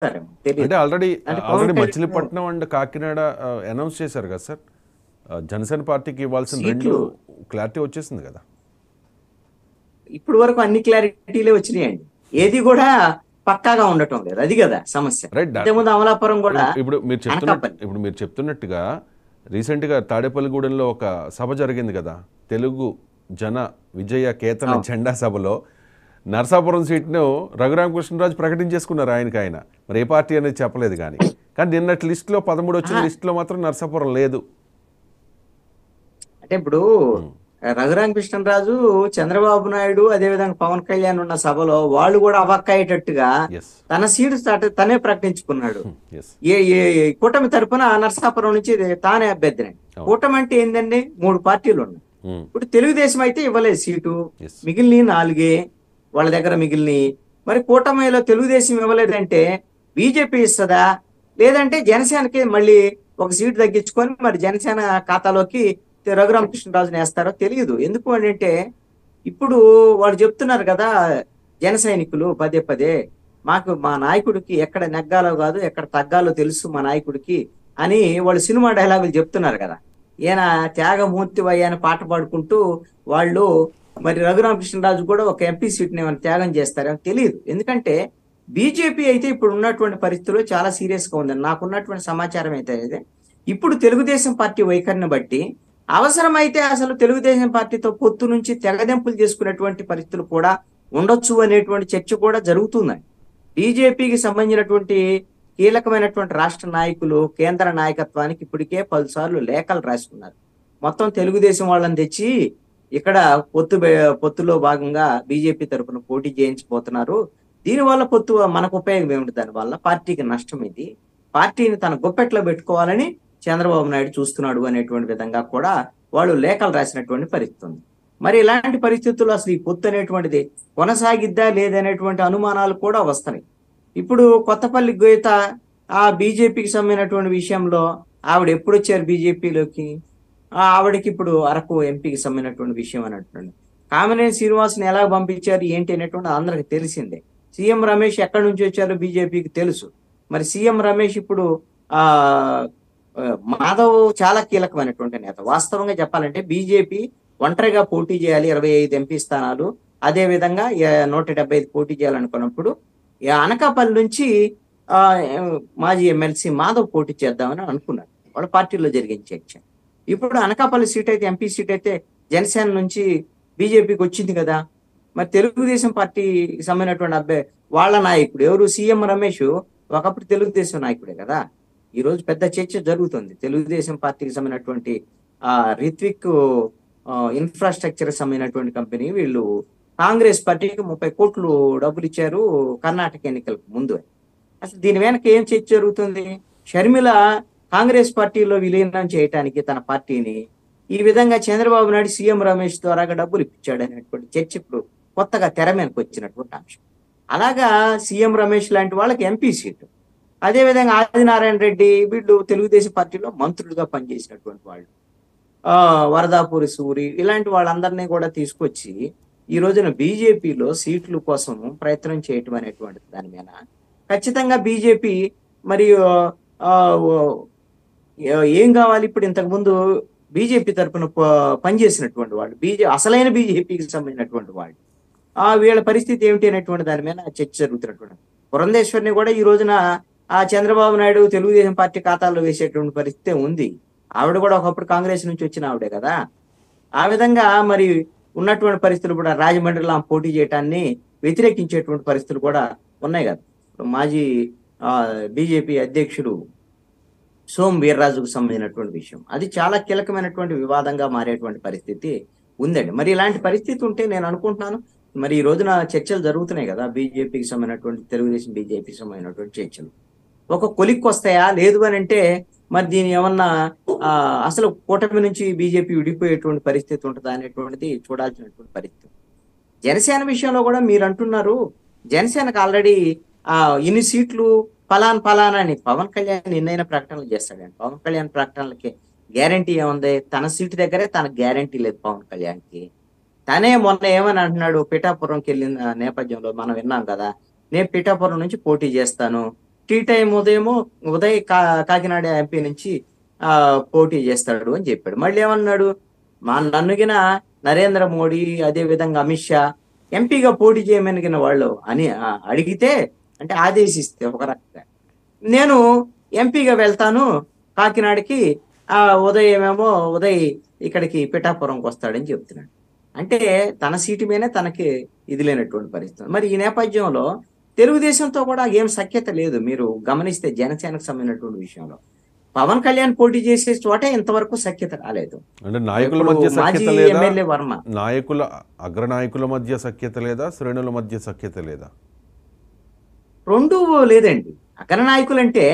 చేస్తారేమో తెలియదు. అంటే ఆల్రెడీ అంటే Pawan already Kalyan Machilipatnam and Kakinada announce చేశారు కదా సార్. జనసేన పార్టీకి ఇవ్వాల్సిన రెండు సీట్లు క్లారిటీ వచ్చేసింది కదా. ఇప్పుడు వరకు అన్ని క్లారిటీలే వచ్చినాయండి. ఏది కూడా పక్కాగా ఉండటం లేదు. అది కదా సమస్య. రైట్. ఇంతకుముందు అమలాపురం కూడా అనకాపల్లి ఇప్పుడు మీరు చెప్తున్నట్టుగా రీసెంట్గా తాడేపల్లిగూడెంలో ఒక సభ జరిగింది కదా, తెలుగు జన విజయ కేతన జెండా సభలో నరసాపురం సీట్ను రఘురామకృష్ణరాజు ప్రకటించేసుకున్నారు ఆయన. మరి ఏ పార్టీ అనేది చెప్పలేదు. కానీ నిన్నటి లిస్టులో 13 వచ్చిన లిస్టులో మాత్రం నరసాపురం లేదు. అంటే ఇప్పుడు రఘురామకృష్ణరాజు, చంద్రబాబు నాయుడు, అదేవిధంగా పవన్ కళ్యాణ్ ఉన్న సభలో వాళ్ళు కూడా అవాక్కయ్యేటట్టుగా ఎస్ తన సీటు తనే ప్రకటించుకున్నాడు. ఎస్ ఏ ఏ కూటమి తరపున నరసాపురం నుంచి తానే అభ్యర్థిని. కూటమి అంటే ఏంటండి, 3 పార్టీలు ఉన్నాయి. ఇప్పుడు తెలుగుదేశం అయితే ఇవ్వలేదు సీటు, మిగిలిన 4 వాళ్ళ దగ్గర మిగిలిన. మరి కూటమిలో తెలుగుదేశం ఇవ్వలేదంటే బీజేపీ ఇస్తుందా, లేదంటే జనసేనకి మళ్ళీ ఒక సీటు తగ్గించుకొని మరి జనసేన ఖాతాలోకి రఘురామకృష్ణరాజుని వేస్తారో తెలియదు. ఎందుకు అంటే ఇప్పుడు వాళ్ళు చెప్తున్నారు కదా జన సైనికులు పదే పదే, మాకు మా నాయకుడికి ఎక్కడ నెగ్గాలో కాదు ఎక్కడ తగ్గాలో తెలుసు మా నాయకుడికి అని వాళ్ళు సినిమా డైలాగులు చెప్తున్నారు కదా. ఈయన త్యాగమూర్తి అని పాట పాడుకుంటూ వాళ్ళు మరి రఘురామకృష్ణరాజు కూడా ఒక ఎంపీ సీట్ని ఏమైనా త్యాగం చేస్తారో తెలియదు. ఎందుకంటే బీజేపీ అయితే ఇప్పుడు ఉన్నటువంటి పరిస్థితుల్లో చాలా సీరియస్ గా ఉందని నాకున్నటువంటి సమాచారం అయితే ఇప్పుడు తెలుగుదేశం పార్టీ వైఖరిని బట్టి అవసరమైతే అసలు తెలుగుదేశం పార్టీతో పొత్తు నుంచి తెగదెంపులు చేసుకునేటువంటి పరిస్థితులు కూడా ఉండొచ్చు అనేటువంటి చర్చ కూడా జరుగుతుందండి. బీజేపీకి సంబంధించినటువంటి కీలకమైనటువంటి రాష్ట్ర నాయకులు కేంద్ర నాయకత్వానికి ఇప్పటికే 10 సార్లు లేఖలు రాసుకున్నారు. మొత్తం తెలుగుదేశం వాళ్ళని తెచ్చి ఇక్కడ పొత్తులో భాగంగా బీజేపీ తరఫున పోటీ చేయించబోతున్నారు. దీనివల్ల పొత్తు మనకు ఉపయోగం ఏమిటి, దానివల్ల పార్టీకి నష్టం, ఇది పార్టీని తన గుప్పెట్లో పెట్టుకోవాలని చంద్రబాబు నాయుడు చూస్తున్నాడు అనేటువంటి విధంగా కూడా వాళ్ళు లేఖలు రాసినటువంటి పరిస్థితి ఉంది. మరి ఇలాంటి పరిస్థితుల్లో అసలు ఈ పొత్తు అనేటువంటిది కొనసాగిద్దా లేదనేటువంటి అనుమానాలు కూడా వస్తున్నాయి. ఇప్పుడు కొత్తపల్లి గీత ఆ బీజేపీకి సంబంధించినటువంటి విషయంలో ఆవిడ ఎప్పుడు వచ్చారు బీజేపీలోకి, ఆవిడకి ఇప్పుడు అరకు ఎంపీకి సంబంధించినటువంటి విషయం అని అంటున్నాడు. కామినేని శ్రీనివాస్ని ఎలా పంపించారు ఏంటి అనేటువంటి అందరికి తెలిసిందే. సీఎం రమేష్ ఎక్కడి నుంచి వచ్చారో బీజేపీకి తెలుసు. మరి సీఎం రమేష్ ఇప్పుడు ఆ మాధవ్ చాలా కీలకమైనటువంటి నేత. వాస్తవంగా చెప్పాలంటే బీజేపీ ఒంటరిగా పోటీ చేయాలి 25 ఎంపీ స్థానాలు, అదే విధంగా 175 పోటీ చేయాలనుకున్నప్పుడు అనకాపల్లి నుంచి మాజీ ఎమ్మెల్సీ మాధవ్ పోటీ చేద్దామని అనుకున్నారు. వాళ్ళ పార్టీలో జరిగిన చర్చ. ఇప్పుడు అనకాపల్లి సీట్ అయితే ఎంపీ సీట్ అయితే జనసేన నుంచి బీజేపీకి వచ్చింది కదా. మరి తెలుగుదేశం పార్టీకి సంబంధించినటువంటి వాళ్ళ నాయకుడు ఎవరు, సీఎం రమేష్ ఒకప్పుడు తెలుగుదేశం నాయకుడే కదా. ఈ రోజు పెద్ద చర్చ జరుగుతుంది. తెలుగుదేశం పార్టీకి సంబంధించినటువంటి రిత్విక్ ఇన్ఫ్రాస్ట్రక్చర్ సంబంధించినటువంటి కంపెనీ వీళ్ళు కాంగ్రెస్ పార్టీకి 30 కోట్లు డబ్బులు ఇచ్చారు కర్ణాటక ఎన్నికలకు ముందు. అసలు దీని వెనక ఏం చర్చ జరుగుతుంది? షర్మిల కాంగ్రెస్ పార్టీలో విలీనం చేయడానికి తన పార్టీని ఈ విధంగా చంద్రబాబు నాయుడు సీఎం రమేష్ ద్వారాగా డబ్బులు ఇప్పించాడు అనేటువంటి చర్చ ఇప్పుడు కొత్తగా తెర మీదకి వచ్చినటువంటి అంశం. అలాగా సీఎం రమేష్ లాంటి వాళ్ళకి ఎంపీ సీటు, అదేవిధంగా ఆదినారాయణ రెడ్డి వీళ్ళు తెలుగుదేశం పార్టీలో మంత్రులుగా పనిచేసినటువంటి వాళ్ళు, వరదాపూరి సూరి ఇలాంటి వాళ్ళందరినీ కూడా తీసుకొచ్చి ఈ రోజున బీజేపీలో సీట్ల కోసం ప్రయత్నం చేయటం అనేటువంటి దాని మీద ఖచ్చితంగా బీజేపీ మరియు ఏం కావాలి ఇప్పుడు, ఇంతకు ముందు బీజేపీ తరఫున పనిచేసినటువంటి వాళ్ళు, అసలైన బీజేపీకి సంబంధించినటువంటి వాళ్ళు, వీళ్ళ పరిస్థితి ఏమిటి అనేటువంటి దాని మీద చర్చ జరుగుతున్నటువంటి పురంధేశ్వరిని కూడా ఈ రోజున చంద్రబాబు నాయుడు తెలుగుదేశం పార్టీ ఖాతాలో వేసేటువంటి పరిస్థితి ఉంది. ఆవిడ కూడా ఒకప్పుడు కాంగ్రెస్ నుంచి వచ్చిన ఆవిడే కదా. ఆ విధంగా మరి ఉన్నటువంటి పరిస్థితులు కూడా రాజమండ్రిలో పోటీ చేయటాన్ని వ్యతిరేకించేటువంటి పరిస్థితులు కూడా ఉన్నాయి కదా. మాజీ బీజేపీ అధ్యక్షుడు సోమ్ వీర్రాజుకు సంబంధించినటువంటి విషయం అది చాలా కీలకమైనటువంటి వివాదంగా మారేటువంటి పరిస్థితి ఉందండి. మరి ఇలాంటి పరిస్థితి ఉంటే నేను అనుకుంటున్నాను మరి ఈ రోజున చర్చలు జరుగుతున్నాయి కదా బీజేపీకి సంబంధించినటువంటి తెలుగుదేశం బీజేపీకి సంబంధించినటువంటి చర్చలు ఒక కొలిక్కి వస్తాయా, లేదు అని అంటే మరి దీని ఏమన్నా అసలు కూటమి నుంచి బీజేపీ విడిపోయేటువంటి పరిస్థితి ఉంటుందా అనేటువంటిది చూడాల్సినటువంటి పరిస్థితి. జనసేన విషయంలో కూడా మీరు అంటున్నారు జనసేనకు ఆల్రెడీ ఇన్ని సీట్లు ఫలానా అని పవన్ కళ్యాణ్ ఎన్నైనా ప్రకటనలు చేస్తాడండి. పవన్ కళ్యాణ్ ప్రకటనలకి గ్యారంటీ ఏముంది? తన సీటు దగ్గరే తనకు గ్యారంటీ లేదు పవన్ కళ్యాణ్కి. తనే మొన్న ఏమని అంటున్నాడు, పిఠాపురంకి వెళ్ళిన నేపథ్యంలో మనం విన్నాం కదా, నేను పిఠాపురం నుంచి పోటీ చేస్తాను, Tea Time Uday Kakinada MP నుంచి పోటీ చేస్తాడు అని చెప్పాడు. మళ్ళీ ఏమన్నాడు, నన్నుగిన నరేంద్ర మోడీ అదే విధంగా అమిత్ షా ఎంపీగా పోటీ చేయమనిగిన వాళ్ళు అని అడిగితే, అంటే ఆదేశిస్తే ఒక రకంగా నేను ఎంపీగా వెళ్తాను కాకినాడకి, ఉదయ్ ఇక్కడికి పిఠాపురంకి వస్తాడని చెప్తున్నాడు. అంటే తన సీటు మీదనే తనకి ఇది లేనటువంటి పరిస్థితి. మరి ఈ నేపథ్యంలో తెలుగుదేశంతో కూడా ఏం సఖ్యత లేదు. మీరు గమనిస్తే జనసేనకు సంబంధించినటువంటి విషయంలో పవన్ కళ్యాణ్ పోటీ చేసే చోటే ఇంతవరకు సఖ్యత రాలేదు. అంటే నాయకుల మధ్య సఖ్యత మాజీ లేదా, ఎమ్మెల్యే వర్మ అగ్రనాయకుల మధ్య సఖ్యత లేదా, శ్రేణుల మధ్య సఖ్యత లేదా? రెండు లేదండి. అగ్ర నాయకులు అంటే